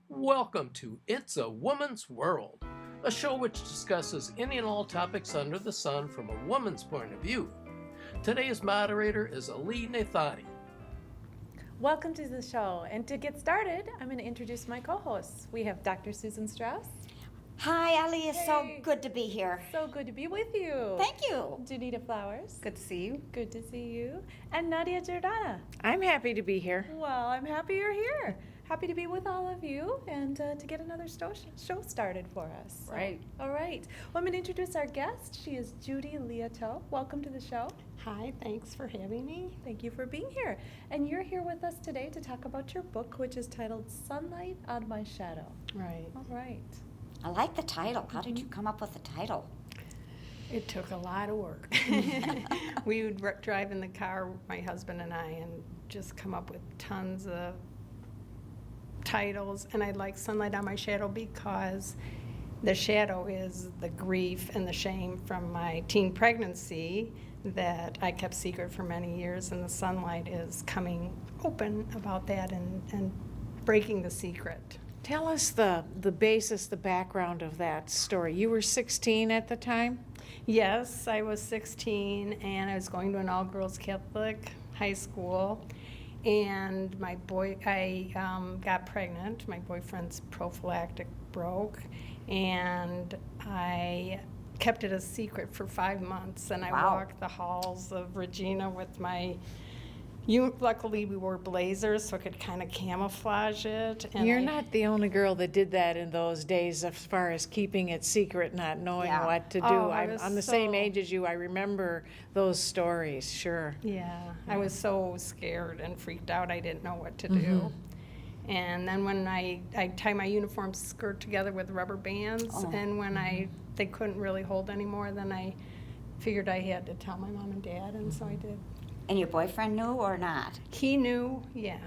Welcome to It's a Woman's World, a show which discusses any and all topics under the sun from a woman's point of view. Today's moderator is Judy Liautaud. Welcome to the show. And to get started, I'm going to introduce my co-hosts. We have Dr. Susan Strauss. Hi, Ellie. It's so Hey. good to be here. So good to be with you. Thank you. Janita Flowers. Good to see you. Good to see you. And Nadia Giordana. I'm happy to be here. Well, I'm happy you're here. Happy to be with all of you and to get another show started for us. Right. All right. Well, I'm going to introduce our guest. She is Judy Liautaud. Welcome to the show. Hi, thanks for having me. Thank you for being here. And you're here with us today to talk about your book, which is titled Sunlight on My Shadow. Right. All right. I like the title. How did you come up with the title? It took a lot of work. We would drive in the car, my husband and I, and just come up with tons of titles. And I like Sunlight on My Shadow because the shadow is the grief and the shame from my teen pregnancy that I kept secret for many years, and the sunlight is coming open about that and breaking the secret. Tell us the basis, the background of that story. You were 16 at the time? Yes, I was 16 and I was going to an all-girls Catholic high school, and I got pregnant. My boyfriend's prophylactic broke, and I kept it a secret for 5 months. And I Wow. walked the halls of Regina with my. Luckily, we wore blazers, so I could kind of camouflage it. And You're not the only girl that did that in those days as far as keeping it secret, not knowing Yeah. what to do. Oh, I I'm was the same so- age as you. I remember those stories, sure. Yeah, I was so scared and freaked out. I didn't know what to Mm-hmm. do. And then when I tie my uniform skirt together with rubber bands, Oh. and when they couldn't really hold anymore, then I figured I had to tell my mom and dad, and so I did. And your boyfriend knew or not? He knew, yeah.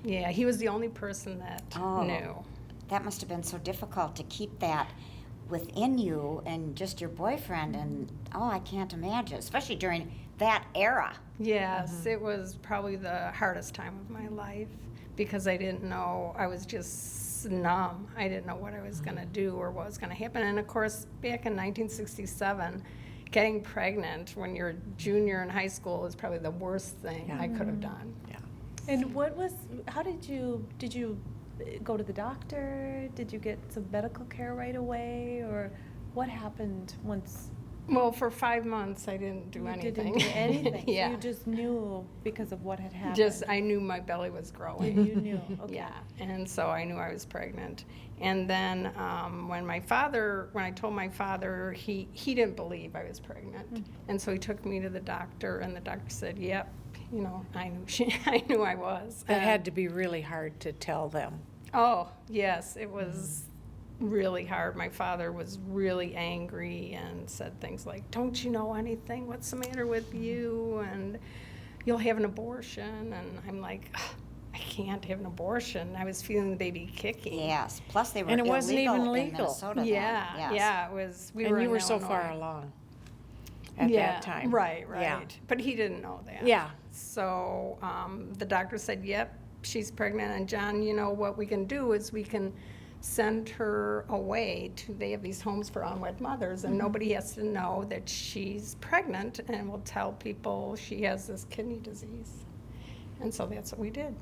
Yeah, he was the only person that Oh. knew. That must have been so difficult to keep that within you and just your boyfriend. And I can't imagine, especially during that era. Yes, it was probably the hardest time of my life because I didn't know. I was just numb. I didn't know what I was going to do or what was going to happen. And of course, back in 1967, getting pregnant when you're a junior in high school is probably the worst thing Yeah. I could have done. Yeah. And how did you go to the doctor? Did you get some medical care right away? Or what happened once Well, for 5 months, I didn't do you anything. didn't do anything? Yeah. So you just knew because of what had happened? Just, I knew my belly was growing. You knew, okay. Yeah, and so I knew I was pregnant. And then when I told my father, he didn't believe I was pregnant. And so he took me to the doctor, and the doctor said, yep, I knew I was. That had to be really hard to tell them. Oh, yes, it was really hard. My father was really angry and said things like, don't you know anything? What's the matter with you? And you'll have an abortion. And I'm like, "Ugh, I can't have an abortion. I was feeling the baby kicking. Yes. Plus, they were And it wasn't illegal even in legal. Minnesota then. Yeah, Yes. yeah, it was. We And were you in were so far Illinois. along at Yeah, that time. Right. Yeah. But he didn't know that. Yeah. So the doctor said, yep, she's pregnant. And John, what we can do is we can send her away they have these homes for unwed mothers, and nobody has to know that she's pregnant, and we'll tell people she has this kidney disease. And so that's what we did.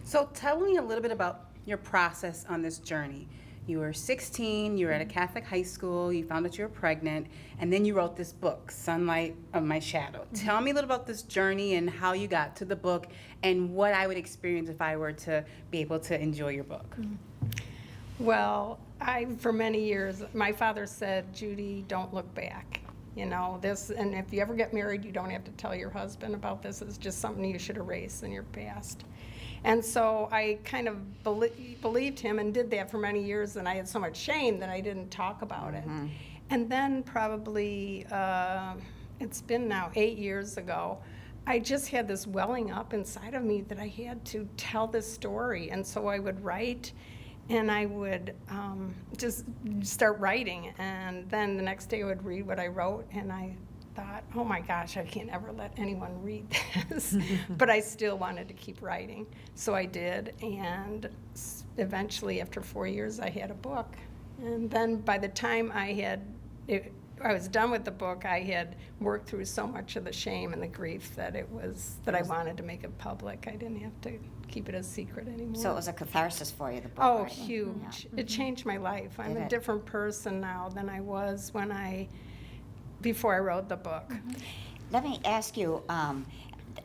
So tell me a little bit about your process on this journey. You were 16, you were at a Catholic high school, you found out you were pregnant, and then you wrote this book, Sunlight on My Shadow. Tell me a little about this journey and how you got to the book and what I would experience if I were to be able to enjoy your book. Well, for many years, my father said, Judy, don't look back. This, and if you ever get married, you don't have to tell your husband about this. It's just something you should erase in your past. And so I kind of believed him and did that for many years, and I had so much shame that I didn't talk about it. And then probably, it's been now 8 years ago, I just had this welling up inside of me that I had to tell this story. And so I would write, and I would just start writing, and then the next day I would read what I wrote, and I thought, oh my gosh, I can't ever let anyone read this. But I still wanted to keep writing. So I did, and eventually, after 4 years, I had a book. And then by the time I was done with the book, I had worked through so much of the shame and the grief that I wanted to make it public. I didn't have to keep it a secret anymore. So it was a catharsis for you, the book Oh, writing. huge. It changed my life. I'm Did a it? different person now than I was before I wrote the book. Let me ask you,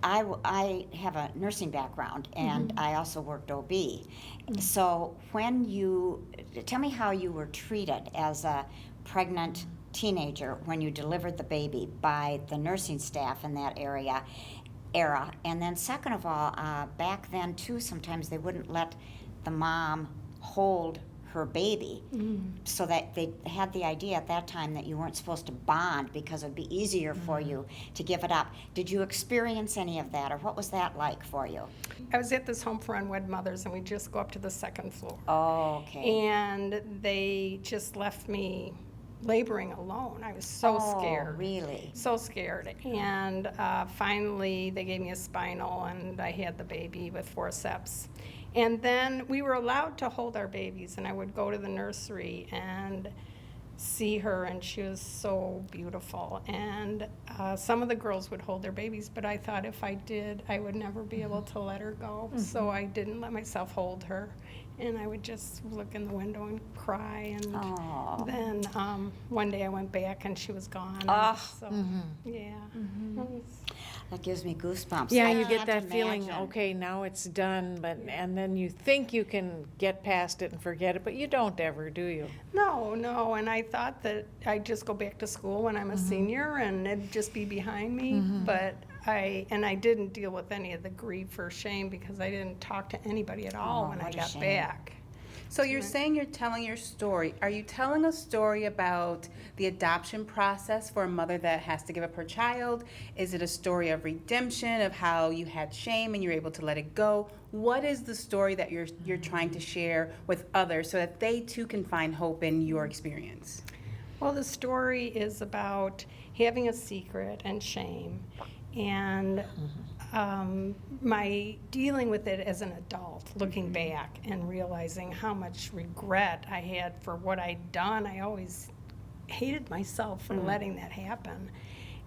I have a nursing background, and I also worked OB. So tell me how you were treated as a pregnant teenager when you delivered the baby by the nursing staff in that era. And then second of all, back then too, sometimes they wouldn't let the mom hold her baby, so that they had the idea at that time that you weren't supposed to bond because it'd be easier for you to give it up. Did you experience any of that, or what was that like for you? I was at this home for unwed mothers, and we just go up to the second floor. Oh, okay. And they just left me laboring alone. I was so scared. Really? So scared. And finally, they gave me a spinal, and I had the baby with forceps. And then we were allowed to hold our babies, and I would go to the nursery and see her, and she was so beautiful. And some of the girls would hold their babies, but I thought if I did, I would never be able to let her go. So I didn't let myself hold her, and I would just look in the window and cry. And then one day I went back, and she was gone. So, yeah. It was, That gives me goosebumps. Yeah, I you get can't that feeling, imagine. okay, now it's done, and then you think you can get past it and forget it, but you don't ever, do you? No, and I thought that I'd just go back to school when I'm a senior and it'd just be behind me, but I didn't deal with any of the grief or shame because I didn't talk to anybody at all when I what a got shame. back. So you're saying you're telling your story. Are you telling a story about the adoption process for a mother that has to give up her child? Is it a story of redemption, of how you had shame and you're able to let it go? What is the story that you're trying to share with others so that they too can find hope in your experience? Well, the story is about having a secret and shame, and my dealing with it as an adult, looking back and realizing how much regret I had for what I'd done. I always hated myself for letting that happen.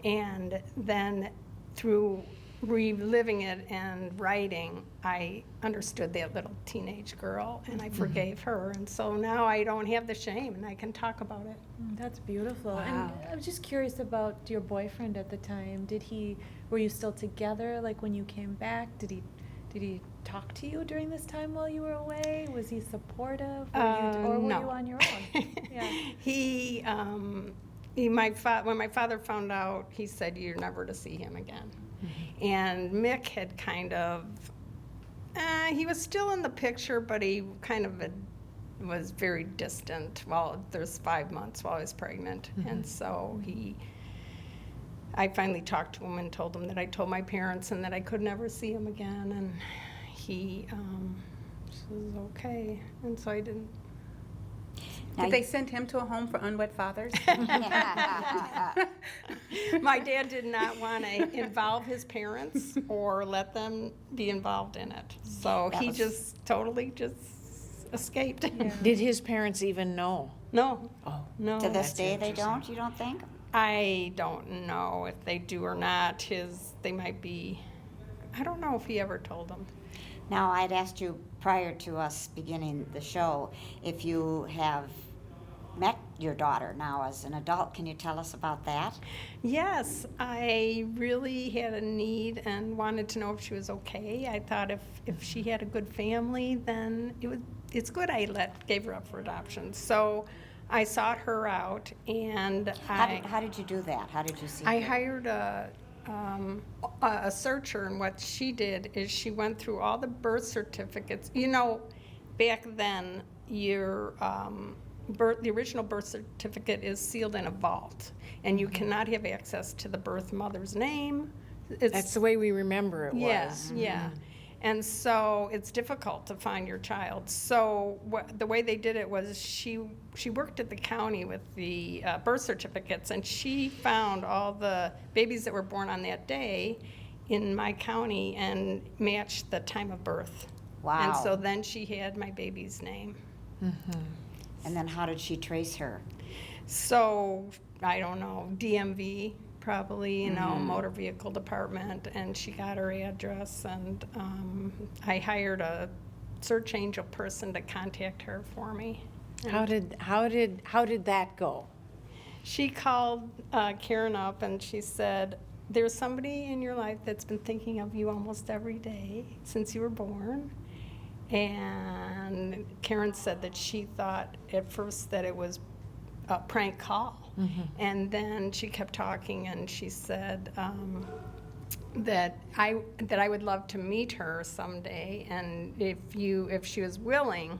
And then through reliving it and writing, I understood that little teenage girl, and I forgave her. And so now I don't have the shame, and I can talk about it. That's beautiful. Wow. And I was just curious about your boyfriend at the time. Were you still together? Like when you came back, did he talk to you during this time while you were away? Was he supportive? Or were no. you on your own? Yeah. When my father found out, he said, "You're never to see him again." And Mick had kind of, he was still in the picture, but he kind of was very distant. There's 5 months while I was pregnant. And so I finally talked to him and told him that I told my parents and that I could never see him again. And he was okay. And so I didn't. Did they send him to a home for unwed fathers? My dad did not want to involve his parents or let them be involved in it. So he just totally escaped. Did his parents even know? No. Oh. No. To this day, they don't, you don't think? I don't know if they do or not. They might be, I don't know if he ever told them. Now, I'd asked you prior to us beginning the show if you have met your daughter now as an adult. Can you tell us about that? Yes, I really had a need and wanted to know if she was okay. I thought if she had a good family, then it's good I gave her up for adoption. So I sought her out, and How did you do that? How did you see I her? hired a searcher, and what she did is she went through all the birth certificates. You know, back then, the original birth certificate is sealed in a vault, and you cannot have access to the birth mother's name. That's the way we remember it was. Yeah. And so it's difficult to find your child. So the way they did it was she worked at the county with the birth certificates, and she found all the babies that were born on that day in my county and matched the time of birth. Wow. And so then she had my baby's name. And then how did she trace her? So, I don't know, DMV probably, motor vehicle department, and she got her address, and I hired a search angel person to contact her for me. How did that go? She called Karen up and she said, there's somebody in your life that's been thinking of you almost every day since you were born. And Karen said that she thought at first that it was a prank call. And then she kept talking and she said that I would love to meet her someday, and if she was willing,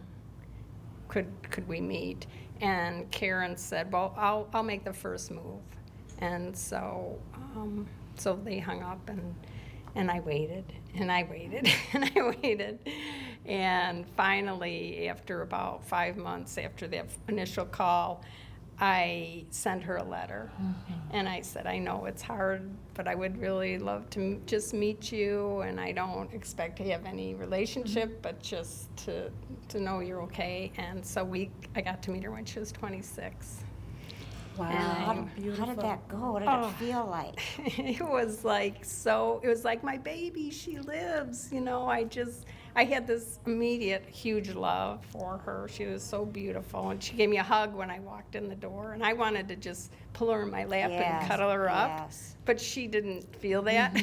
could we meet? And Karen said, well, I'll make the first move. And so so they hung up, and I waited and I waited and I waited. And finally, after about 5 months after that initial call, I sent her a letter. And I said, I know it's hard, but I would really love to just meet you, and I don't expect to have any relationship, but just to know you're okay. And so I got to meet her when she was 26. Wow. How did that go? What did it feel like? It was like my baby, she lives, I had this immediate huge love for her. She was so beautiful, and she gave me a hug when I walked in the door, and I wanted to just pull her in my lap and cuddle her up, yes. but she didn't feel that.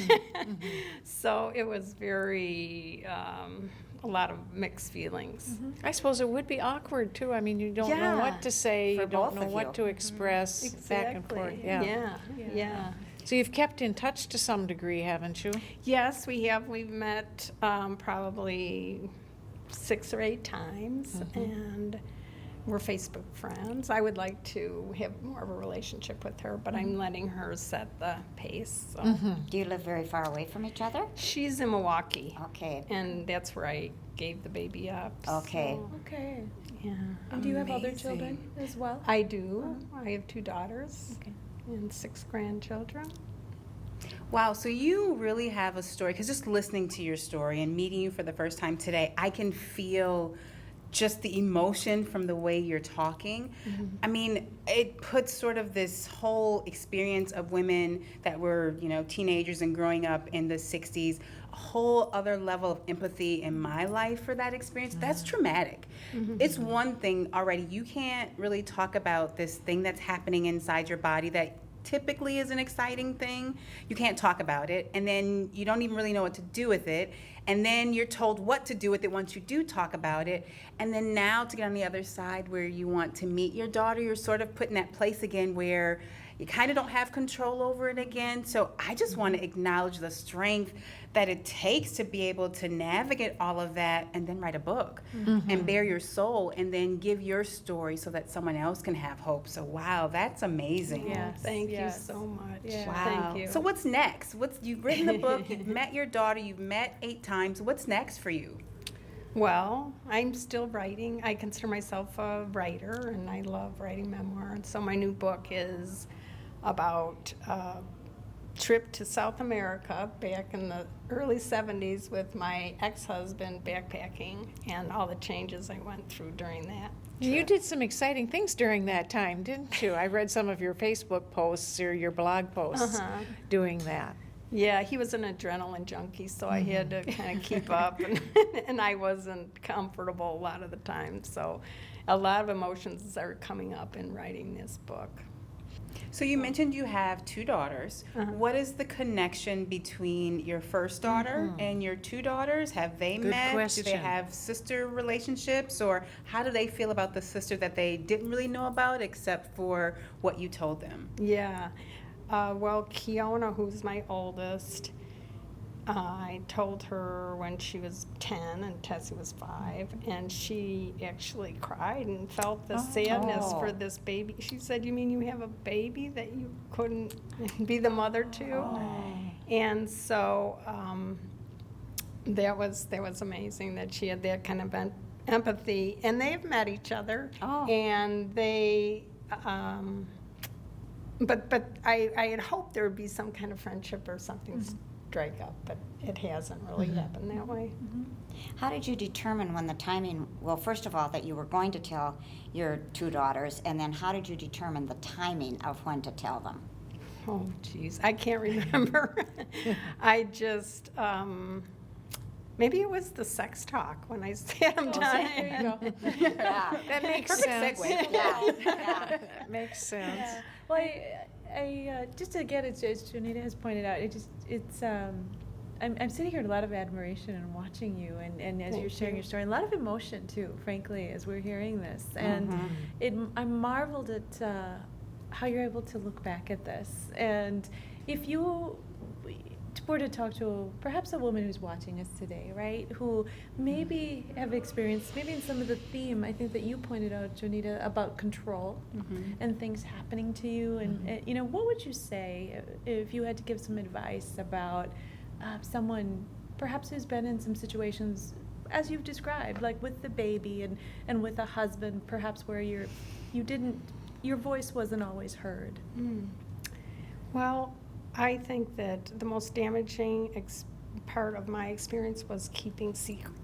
So it was very, a lot of mixed feelings. I suppose it would be awkward too. I mean, you don't know what to say, For you don't both know of what you. to express back and forth. Yeah. So you've kept in touch to some degree, haven't you? Yes, we have. We've met probably 6 or 8 times, and we're Facebook friends. I would like to have more of a relationship with her, but I'm letting her set the pace. So. Do you live very far away from each other? She's in Milwaukee, Okay. and that's where I gave the baby up. Okay. so, Okay. yeah. And do you have other children as well? I do. I have 2 daughters and 6 grandchildren. Wow, so you really have a story, because just listening to your story and meeting you for the first time today, I can feel just the emotion from the way you're talking. I mean, it puts sort of this whole experience of women that were, teenagers and growing up in the 60s, a whole other level of empathy in my life for that experience. That's traumatic. It's one thing already. You can't really talk about this thing that's happening inside your body that typically is an exciting thing. You can't talk about it, and then you don't even really know what to do with it, and then you're told what to do with it once you do talk about it, and then now to get on the other side where you want to meet your daughter, you're sort of put in that place again where you kind of don't have control over it again. So I just want to acknowledge the strength that it takes to be able to navigate all of that and then write a book and bare your soul and then give your story so that someone else can have hope. So wow, that's amazing. Yes. Thank you yes. so much. Yeah. Wow. Thank you. So what's next? You've written the book, you've met your daughter, you've met 8 times. What's next for you? Well, I'm still writing. I consider myself a writer, and I love writing memoir. And so my new book is about a trip to South America back in the early 70s with my ex-husband backpacking and all the changes I went through during that. You did some exciting things during that time, didn't you? I read some of your Facebook posts or your blog posts doing that. Yeah, he was an adrenaline junkie, so I had to kind of keep up, and I wasn't comfortable a lot of the time. So a lot of emotions are coming up in writing this book. So you mentioned you have 2 daughters. What is the connection between your first daughter and your 2 daughters? Have they Good met? question. Do they have sister relationships? Or how do they feel about the sister that they didn't really know about except for what you told them? Yeah. Well, Kiona, who's my oldest, I told her when she was 10 and Tessie was 5, and she actually cried and felt the sadness for this baby. She said, "You mean you have a baby that you couldn't be the mother to?" And so that was amazing that she had that kind of empathy. And they've met each other, and they. But I had hoped there would be some kind of friendship or something strike up, but it hasn't really happened that way. How did you determine when the timing, well, first of all, that you were going to tell your two daughters, and then how did you determine the timing of when to tell them? Oh, geez, I can't remember. I just, maybe it was the sex talk when I said I'm done. There you go. Yeah. That makes Perfect sense. segue. Yeah. That makes sense. Yeah. Well, I just again, as Jonita has pointed out, I'm sitting here with a lot of admiration and watching you, and as you're sharing your story, a lot of emotion too, frankly, as we're hearing this, and I'm marveled at how you're able to look back at this, and if you were to talk to perhaps a woman who's watching us today, right, who maybe have experienced, maybe in some of the theme, I think that you pointed out, Jonita, about control and things happening to you, and you know, what would you say if you had to give some advice about someone perhaps who's been in some situations as you've described, like with the baby and with a husband, perhaps where your voice wasn't always heard? Well, I think that the most damaging part of my experience was keeping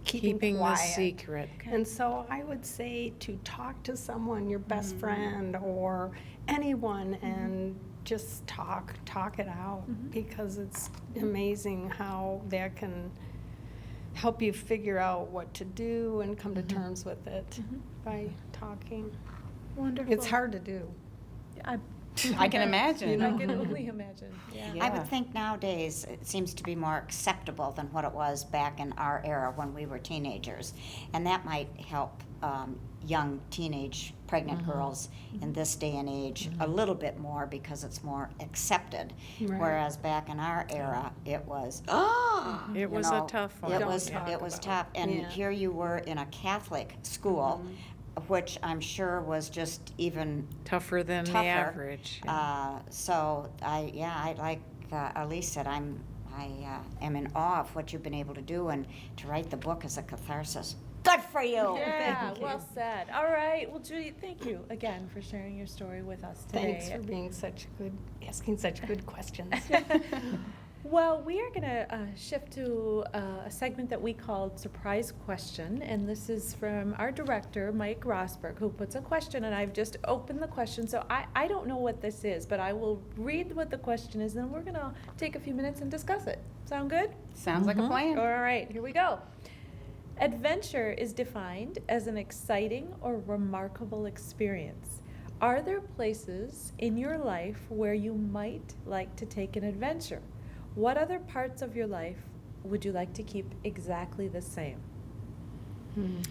Keeping the quiet. secret. And so I would say to talk to someone, your best friend or anyone, and just talk it out, because it's amazing how that can help you figure out what to do and come to terms with it by talking. Wonderful. It's hard to do. I can imagine. I can only imagine. Yeah. I would think nowadays it seems to be more acceptable than what it was back in our era when we were teenagers. And that might help young teenage pregnant girls in this day and age a little bit more, because it's more accepted. Right. Whereas back in our era, it was, It was a tough one. It Don't was, talk it was about tough. it. And Yeah. here you were in a Catholic school, which I'm sure was just even Tougher than the tougher. average. So I like Elise said, I am in awe of what you've been able to do, and to write the book is a catharsis. Good for you. Yeah, well said. All right. Well, Judy, thank you again for sharing your story with us today. Thanks for being asking such good questions. Well, we are going to shift to a segment that we called Surprise Question, and this is from our director, Mike Rosberg, who puts a question, and I've just opened the question, so I don't know what this is, but I will read what the question is, and then we're going to take a few minutes and discuss it. Sound good? Sounds like a plan. All right, here we go. Adventure is defined as an exciting or remarkable experience. Are there places in your life where you might like to take an adventure? What other parts of your life would you like to keep exactly the same?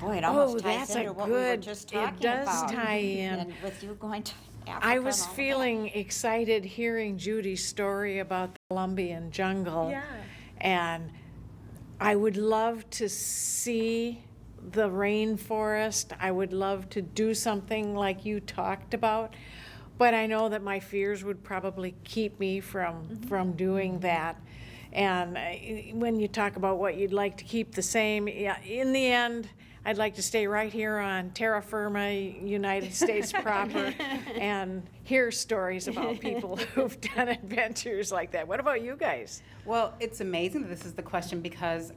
Boy, it almost ties that's into a what we were good, just it talking does about. tie in. And with you going to Africa. I was and all of feeling excited hearing Judy's story about the Colombian jungle. Yeah. And I would love to see the rainforest. I would love to do something like you talked about. But I know that my fears would probably keep me from doing that. And when you talk about what you'd like to keep the same, yeah, in the end, I'd like to stay right here on terra firma, United States proper, and hear stories about people who've done adventures like that. What about you guys? Well, it's amazing that this is the question, because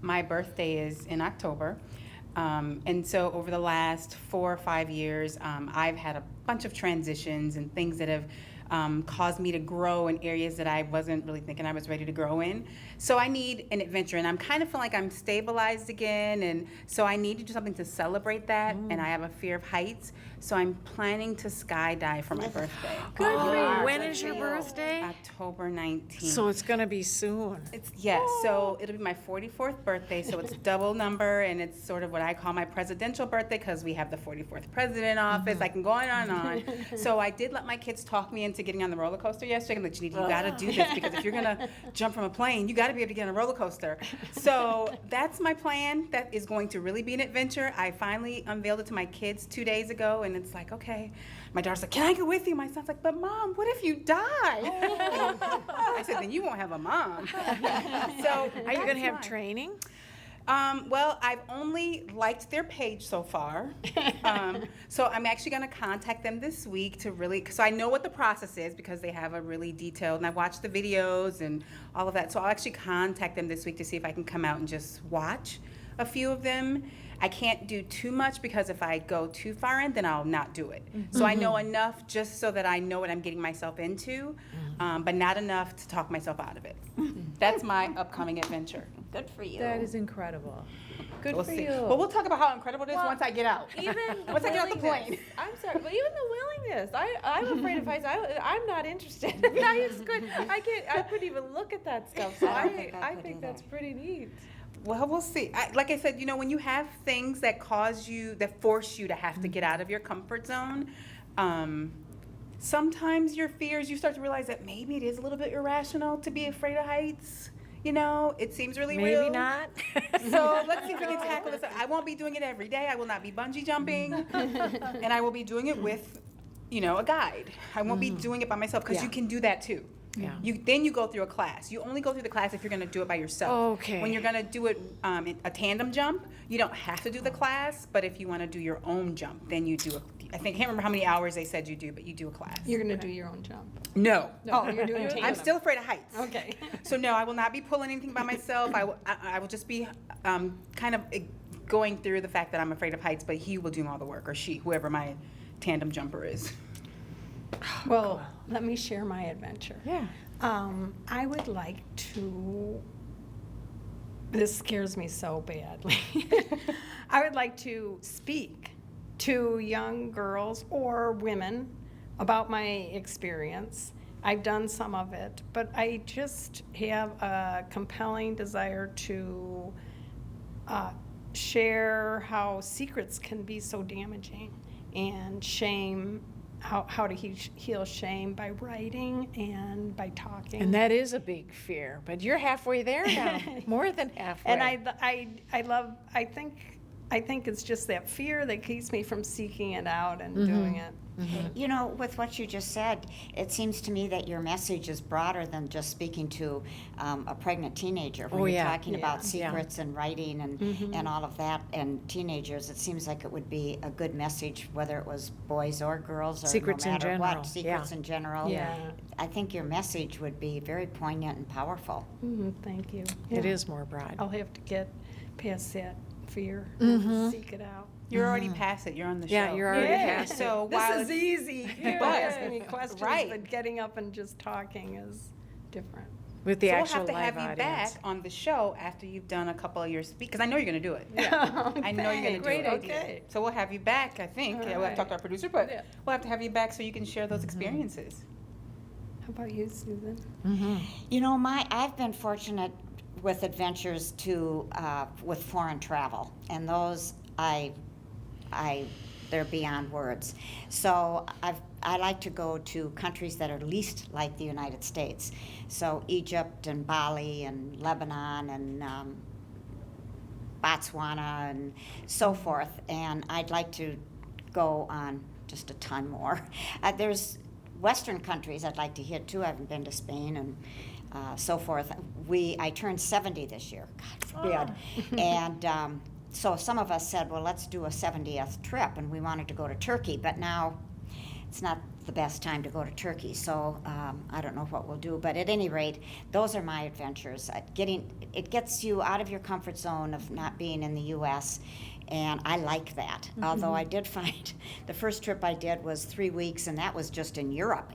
my birthday is in October. And so over the last 4 or 5 years, I've had a bunch of transitions and things that have caused me to grow in areas that I wasn't really thinking I was ready to grow in. So I need an adventure, and I'm kind of feeling like I'm stabilized again, and so I need to do something to celebrate that, and I have a fear of heights, so I'm planning to skydive for my birthday. Good for Yeah. you. When is your birthday? October 19th. So it's going to be soon. So it'll be my 44th birthday, so it's double number, and it's sort of what I call my presidential birthday, because we have the 44th president in office. I can go on and on. So I did let my kids talk me into getting on the roller coaster yesterday. I'm like, you gotta do this, because if you're gonna jump from a plane, you gotta be able to get on a roller coaster. So that's my plan. That is going to really be an adventure. I finally unveiled it to my kids 2 days ago, and it's like, okay. My daughter's like, can I go with you? My son's like, but Mom, what if you die? I said, then you won't have a mom. So Are you going to that's have mine. training? Well, I've only liked their page so far. So I'm actually going to contact them this week to really, so I know what the process is, because they have a really detailed, and I watched the videos and all of that. So I'll actually contact them this week to see if I can come out and just watch. a few of them. I can't do too much because if I go too far in, then I'll not do it. So I know enough just so that I know what I'm getting myself into, but not enough to talk myself out of it. That's my upcoming adventure. Good for you. That is incredible. Good We'll for see. you. But we'll talk about how incredible it is Well, once I get out. Even the Once I get off the willingness. plane. I'm sorry, but even the willingness. I'm afraid of heights. I'm not interested. I just couldn't. I couldn't even look at that stuff. So I don't think I I could think either. that's pretty neat. Well, we'll see. Like I said, when you have things that force you to have to get out of your comfort zone, sometimes your fears, you start to realize that maybe it is a little bit irrational to be afraid of heights. It seems really real. Maybe not. So let's see if we can tackle this. I won't be doing it every day. I will not be bungee jumping. And I will be doing it with, a guide. I won't be doing it by myself because Yeah. you can do that too. Yeah. Then you go through a class. You only go through the class if you're going to do it by yourself. Okay. When you're going to do it a tandem jump, you don't have to do the class, but if you want to do your own jump, then you do I can't remember how many hours they said you do, but you do a class. You're gonna do your own jump. No. Oh, you're doing I'm tandem. still afraid of heights. Okay. So no, I will not be pulling anything by myself. I will just be kind of going through the fact that I'm afraid of heights, but he will do all the work, or she, whoever my tandem jumper is. Well, let me share my adventure. Yeah. I would like to, this scares me so badly. I would like to speak to young girls or women about my experience. I've done some of it, but I just have a compelling desire to share how secrets can be so damaging, and shame, how to heal shame by writing and by talking. And that is a big fear, but you're halfway there now, more than halfway. And I think it's just that fear that keeps me from seeking it out and doing it. With what you just said, it seems to me that your message is broader than just speaking to a pregnant teenager. When Oh, you're yeah. talking about Yeah. secrets and writing and all of that, and teenagers, it seems like it would be a good message, whether it was boys or girls, or Secrets no in matter general, what, secrets yeah. in general. Yeah. I think your message would be very poignant and powerful. Thank you. It Yeah. is more broad. I'll have to get past that fear and seek it out. You're already past it. You're on the show. Yeah, you're already past it. So while This is easy. You don't But- ask any questions, right. but getting up and just talking is different. With the So we'll actual have to live have you audience. back on the show after you've done a couple of your speak, because I know you're going to do it. Yeah. I know you're going to do Great it. idea. Okay. So we'll have you back, I think. All Yeah, we'll have to talk to our producer, but Yeah. we'll have to have you back so you can share those experiences. How about you, Susan? I've been fortunate with adventures with foreign travel, and those they're beyond words. So I like to go to countries that are least like the United States. So Egypt and Bali and Lebanon and Botswana and so forth. And I'd like to go on just a ton more. There's Western countries I'd like to hit too. I haven't been to Spain and so forth. I turned 70 this year, God forbid. And so some of us said, well, let's do a 70th trip, and we wanted to go to Turkey, but now it's not the best time to go to Turkey, so I don't know what we'll do. But at any rate, those are my adventures. It gets you out of your comfort zone of not being in the U.S., and I like that. Although I did find the first trip I did was 3 weeks, and that was just in Europe.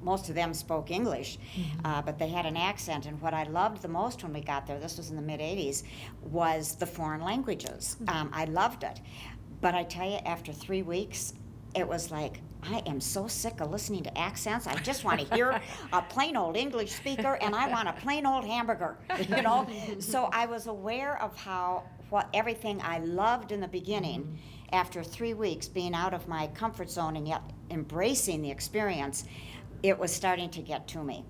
Most of them spoke English, but they had an accent. And what I loved the most when we got there, this was in the mid-'80s, was the foreign languages. I loved it. But I tell you, after 3 weeks, it was like, I am so sick of listening to accents. I just want to hear a plain old English speaker, and I want a plain old hamburger, So I was aware of everything I loved in the beginning, after 3 weeks being out of my comfort zone and yet embracing the experience, it was starting to get to me.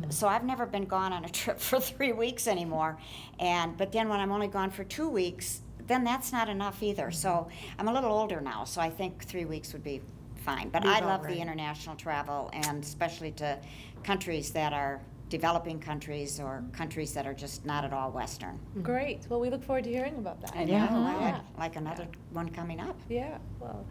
So I've never been gone on a trip for 3 weeks anymore. But then when I'm only gone for 2 weeks, then that's not enough either. So I'm a little older now, so I think 3 weeks would be fine. But I love the international travel, and especially to countries that are developing countries or countries that are just not at all Western. Great. Well, we look forward to hearing about that. I know. Yeah, like another one coming up. Yeah, well,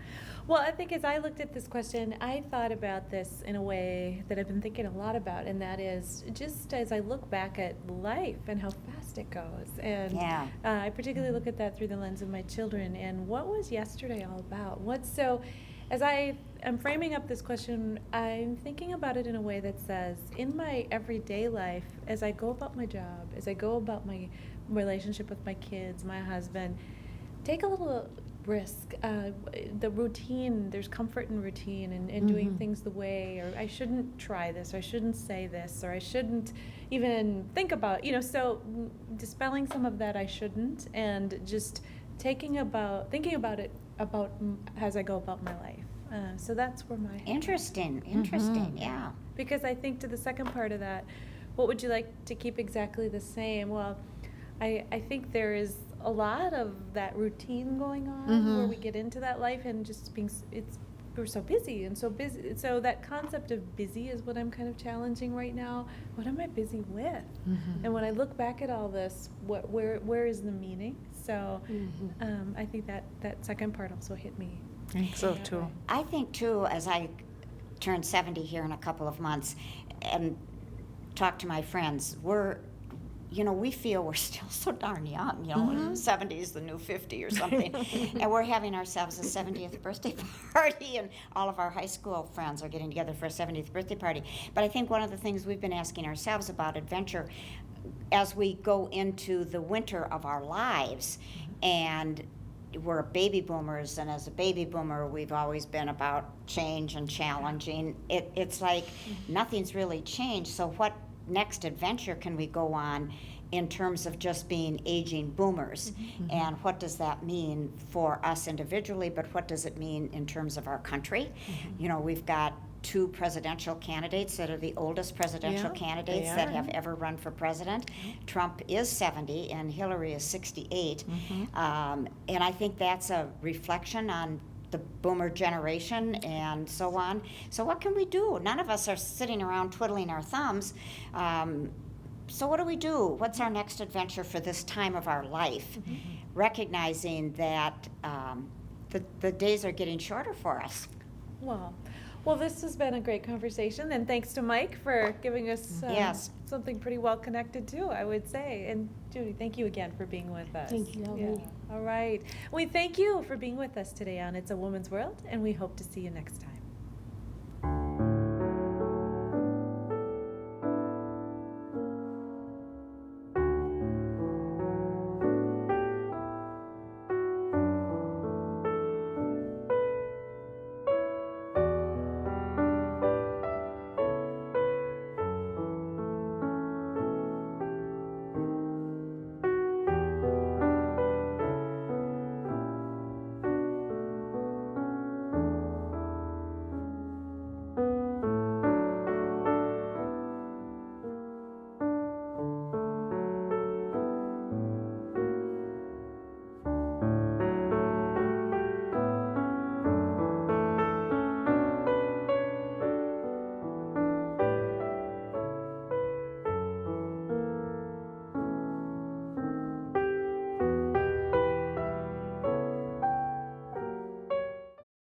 I think as I looked at this question, I thought about this in a way that I've been thinking a lot about, and that is just as I look back at life and how fast it goes. And Yeah. I particularly look at that through the lens of my children and what was yesterday all about? So as I am framing up this question, I'm thinking about it in a way that says, in my everyday life, as I go about my job, as I go about my relationship with my kids, my husband, take a little risk. The routine, there's comfort in routine and doing things the way, or I shouldn't try this, or I shouldn't say this, or I shouldn't even think about, so dispelling some of that I shouldn't, and just thinking about it as I go about my life. So that's where my Interesting, yeah. because I think to the second part of that, what would you like to keep exactly the same? Well, I think there is a lot of that routine going on where we get into that life and just we're so busy and so busy. So that concept of busy is what I'm kind of challenging right now. What am I busy with? And when I look back at all this, where is the meaning? So I think that second part also hit me. I think so too. I think too, as I turn 70 here in a couple of months and talk to my friends, we feel we're still so darn young, 70 is the new 50 or something, and we're having ourselves a 70th birthday party, and all of our high school friends are getting together for a 70th birthday party. But I think one of the things we've been asking ourselves about adventure as we go into the winter of our lives, and we're baby boomers, and as a baby boomer, we've always been about change and challenging. It's like nothing's really changed, so what next adventure can we go on in terms of just being aging boomers? And what does that mean for us individually, but what does it mean in terms of our country? We've got 2 presidential candidates that are the oldest presidential candidates that have ever run for president. Trump is 70 and Hillary is 68. And I think that's a reflection on the boomer generation and so on. So what can we do? None of us are sitting around twiddling our thumbs. So what do we do? What's our next adventure for this time of our life? Recognizing that the days are getting shorter for us. Well, this has been a great conversation, and thanks to Mike for giving us Yes. something pretty well connected too, I would say. And Judy, thank you again for being with us. Thank you. Yeah. All right. We thank you for being with us today on It's a Woman's World, and we hope to see you next time.